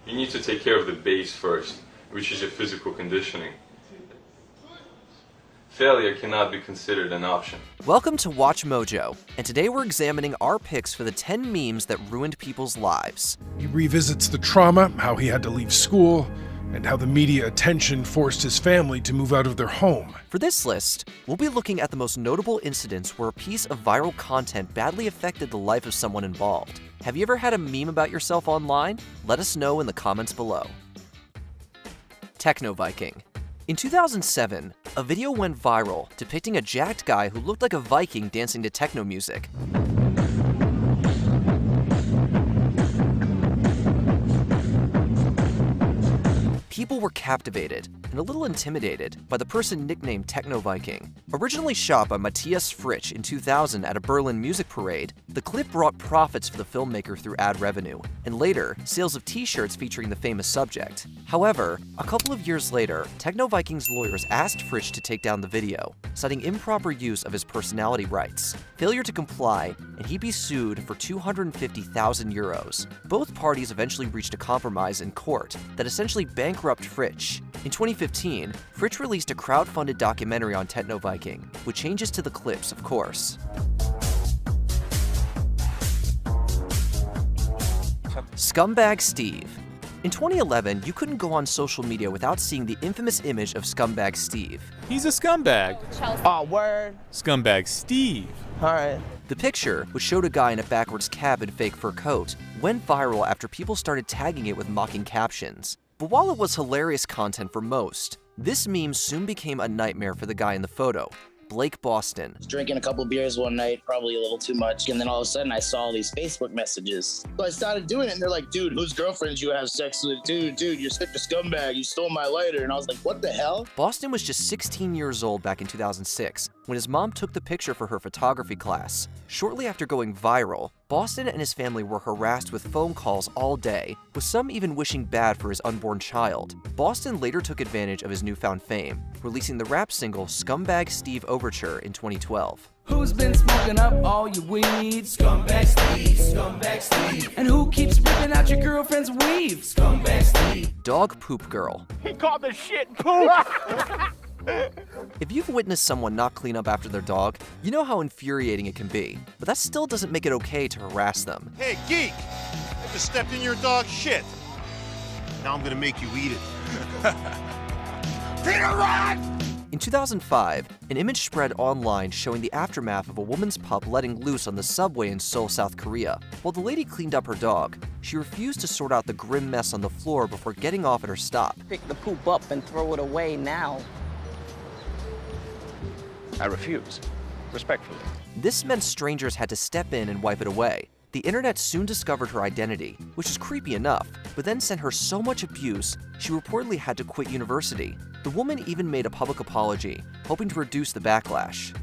You need to take care of the base first, which is your physical conditioning. Failure cannot be considered an option. Welcome to Watch Mojo, and today we're examining our picks for the 10 memes that ruined people's lives. He revisits the trauma, how he had to leave school, and how the media attention forced his family to move out of their home. For this list, we'll be looking at the most notable incidents where a piece of viral content badly affected the life of someone involved. Have you ever had a meme about yourself online? Let us know in the comments below. Techno Viking. In 2007, a video went viral depicting a jacked guy who looked like a Viking dancing to techno music. People were captivated and a little intimidated by the person nicknamed Techno Viking. Originally shot by Matthias Fritsch in 2000 at a Berlin music parade, the clip brought profits for the filmmaker through ad revenue, and later, sales of t-shirts featuring the famous subject. However, a couple of years later, Techno Viking's lawyers asked Fritsch to take down the video, citing improper use of his personality rights, failure to comply, and he'd be sued for 250,000 euros. Both parties eventually reached a compromise in court that essentially bankrupted Fritsch. In 2015, Fritsch released a crowd-funded documentary on Techno Viking, with changes to the clips, of course. Scumbag Steve. In 2011, you couldn't go on social media without seeing the infamous image of Scumbag Steve. He's a scumbag. Oh, word. Scumbag Steve. Alright. The picture, which showed a guy in a backwards cap and fake fur coat, went viral after people started tagging it with mocking captions. But while it was hilarious content for most, this meme soon became a nightmare for the guy in the photo, Blake Boston. Drinking a couple beers one night, probably a little too much, and then all of a sudden I saw all these Facebook messages. So I started doing it, and they're like, dude, whose girlfriends you have sex with? Dude, you're such a scumbag, you stole my lighter. And I was like, what the hell? Boston was just 16 years old back in 2006 when his mom took the picture for her photography class. Shortly after going viral, Boston and his family were harassed with phone calls all day, with some even wishing bad for his unborn child. Boston later took advantage of his newfound fame, releasing the rap single Scumbag Steve Overture in 2012. Who's been smoking up all your weed? Scumbag Steve, Scumbag Steve. And who keeps ripping out your girlfriend's weave? Scumbag Steve. Dog Poop Girl. He called the shit poop! If you've witnessed someone not clean up after their dog, you know how infuriating it can be, but that still doesn't make it okay to harass them. Hey, geek! I just stepped in your dog's shit. Now I'm gonna make you eat it. Peter, run! In 2005, an image spread online showing the aftermath of a woman's pup letting loose on the subway in Seoul, South Korea. While the lady cleaned up her dog, she refused to sort out the grim mess on the floor before getting off at her stop. Pick the poop up and throw it away now. I refuse, respectfully. This meant strangers had to step in and wipe it away. The internet soon discovered her identity, which is creepy enough, but then sent her so much abuse, she reportedly had to quit university. The woman even made a public apology, hoping to reduce the backlash.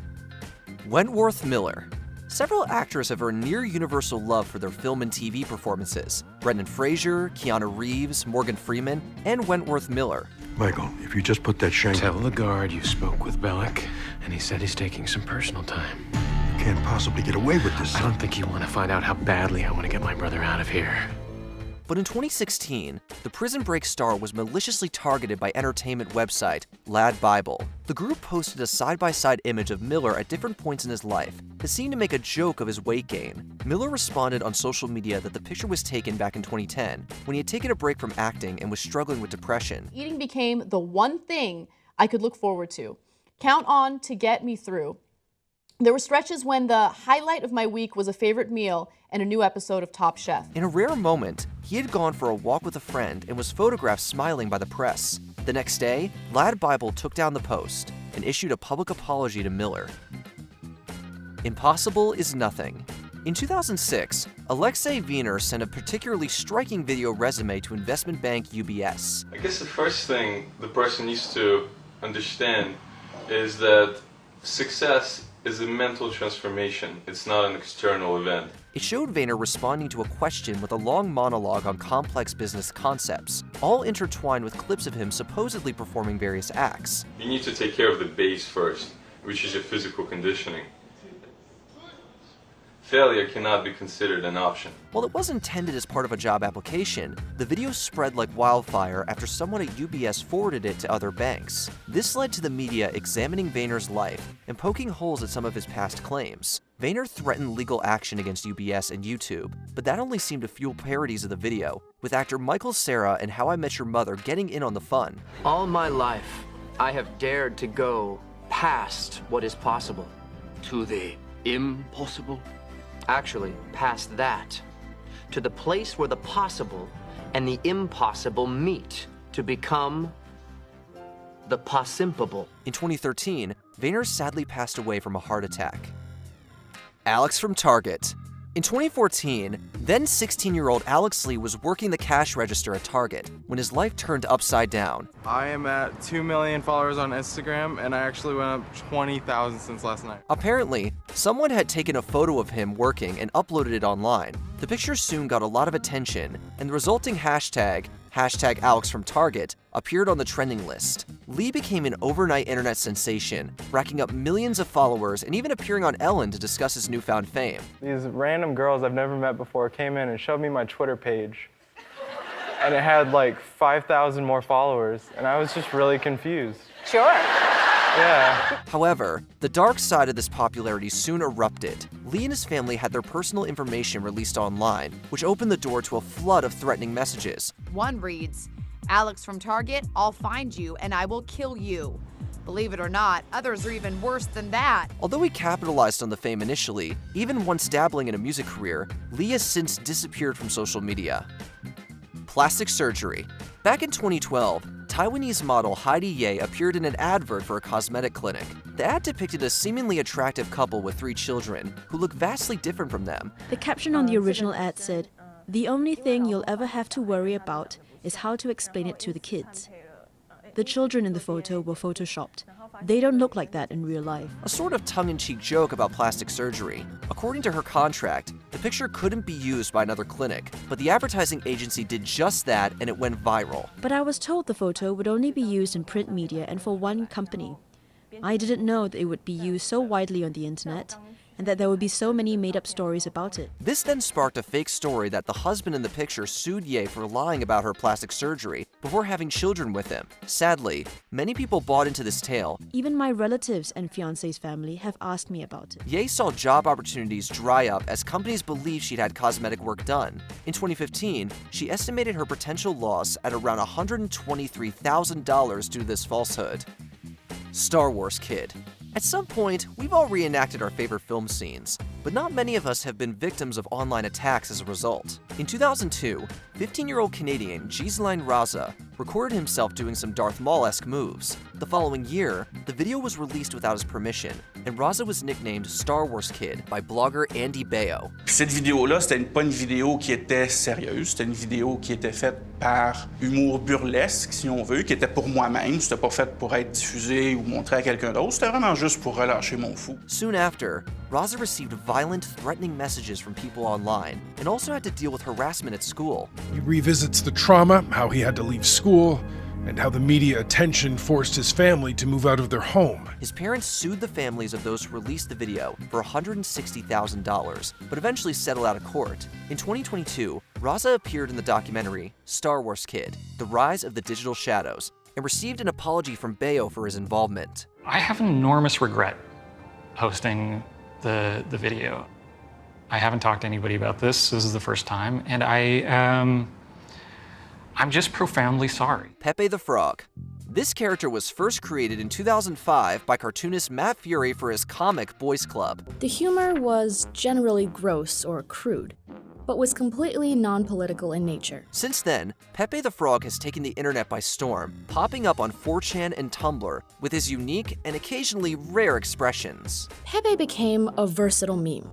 Wentworth Miller. Several actors have earned near universal love for their film and TV performances. Brendan Fraser, Keanu Reeves, Morgan Freeman, and Wentworth Miller. Michael, if you just put that shank... Tell the guard you spoke with Bellick, and he said he's taking some personal time. You can't possibly get away with this. I don't think you want to find out how badly I want to get my brother out of here. But in 2016, the Prison Break star was maliciously targeted by entertainment website Lad Bible. The group posted a side-by-side image of Miller at different points in his life that seemed to make a joke of his weight gain. Miller responded on social media that the picture was taken back in 2010, when he had taken a break from acting and was struggling with depression. Eating became the one thing I could look forward to, count on to get me through. There were stretches when the highlight of my week was a favorite meal and a new episode of Top Chef. In a rare moment, he had gone for a walk with a friend and was photographed smiling by the press. The next day, Lad Bible took down the post and issued a public apology to Miller. Impossible is nothing. In 2006, Alexei Wiener sent a particularly striking video resume to investment bank UBS. I guess the first thing the person needs to understand is that success is a mental transformation. It's not an external event. It showed Vayner responding to a question with a long monologue on complex business concepts, all intertwined with clips of him supposedly performing various acts. You need to take care of the base first, which is your physical conditioning. failure cannot be considered an option. While it was intended as part of a job application, the video spread like wildfire after someone at UBS forwarded it to other banks. This led to the media examining Vayner's life and poking holes at some of his past claims. Vayner threatened legal action against UBS and YouTube, but that only seemed to fuel parodies of the video, with actor Michael Cera and How I Met Your Mother getting in on the fun. All my life, I have dared to go past what is possible. To the impossible? Actually, past that. To the place where the possible and the impossible meet to become the possimpable. In 2013, Vayner sadly passed away from a heart attack. Alex from Target. In 2014, then 16-year-old Alex Lee was working the cash register at Target when his life turned upside down. I am at 2 million followers on Instagram, and I actually went up 20,000 since last night. Apparently, someone had taken a photo of him working and uploaded it online. The picture soon got a lot of attention, and the resulting hashtag #AlexFromTarget, appeared on the trending list. Lee became an overnight internet sensation, racking up millions of followers and even appearing on Ellen to discuss his newfound fame. These random girls I've never met before came in and showed me my Twitter page, and it had like 5,000 more followers, and I was just really confused. Sure. Yeah. However, the dark side of this popularity soon erupted. Lee and his family had their personal information released online, which opened the door to a flood of threatening messages. One reads, "Alex from Target, I'll find you and I will kill you." Believe it or not, others are even worse than that. Although he capitalized on the fame initially, even once dabbling in a music career, Lee has since disappeared from social media. Plastic surgery. Back in 2012, Taiwanese model Heidi Ye appeared in an advert for a cosmetic clinic. The ad depicted a seemingly attractive couple with 3 children who look vastly different from them. The caption on the original ad said, "The only thing you'll ever have to worry about is how to explain it to the kids." The children in the photo were photoshopped. They don't look like that in real life. A sort of tongue-in-cheek joke about plastic surgery. According to her contract, the picture couldn't be used by another clinic, but the advertising agency did just that and it went viral. But I was told the photo would only be used in print media and for one company. I didn't know that it would be used so widely on the internet, and that there would be so many made-up stories about it. This then sparked a fake story that the husband in the picture sued Ye for lying about her plastic surgery before having children with him. Sadly, many people bought into this tale. Even my relatives and fiancé's family have asked me about it. Ye saw job opportunities dry up as companies believed she'd had cosmetic work done. In 2015, she estimated her potential loss at around $123,000 due to this falsehood. Star Wars kid. At some point, we've all reenacted our favorite film scenes, but not many of us have been victims of online attacks as a result. In 2002, 15-year-old Canadian Ghislaine Raza recorded himself doing some Darth Maul-esque moves. The following year, the video was released without his permission, and Raza was nicknamed Star Wars Kid by blogger Andy Baio. Cette vidéo-là, c'était pas une vidéo qui était sérieuse, c'était une vidéo qui était faite par humour burlesque, si on veut, qui était pour moi-même, c'était pas fait pour être diffusé ou montré à quelqu'un d'autre, c'était vraiment juste pour relâcher mon fou. Soon after, Raza received violent, threatening messages from people online, and also had to deal with harassment at school. He revisits the trauma, how he had to leave school, and how the media attention forced his family to move out of their home. His parents sued the families of those who released the video for $160,000, but eventually settled out of court. In 2022, Raza appeared in the documentary Star Wars Kid: The Rise of the Digital Shadows, and received an apology from Baio for his involvement. I have an enormous regret posting the video. I haven't talked to anybody about this. This is the first time, and I'm just profoundly sorry. Pepe the Frog. This character was first created in 2005 by cartoonist Matt Fury for his comic Boys Club. The humor was generally gross or crude, but was completely non-political in nature. Since then, Pepe the Frog has taken the internet by storm, popping up on 4chan and Tumblr with his unique and occasionally rare expressions. Pepe became a versatile meme.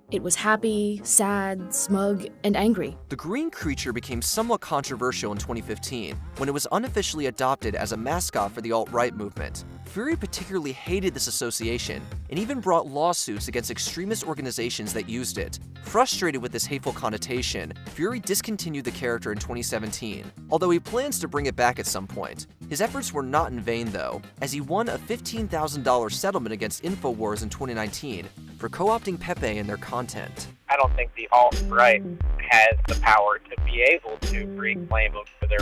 It was happy, sad, smug, and angry. The green creature became somewhat controversial in 2015 when it was unofficially adopted as a mascot for the alt-right movement. Fury particularly hated this association and even brought lawsuits against extremist organizations that used it. Frustrated with this hateful connotation, Fury discontinued the character in 2017, although he plans to bring it back at some point. His efforts were not in vain though, as he won a $15,000 settlement against InfoWars in 2019 for co-opting Pepe in their content. I don't think the alt-right has the power to be able to reclaim them for their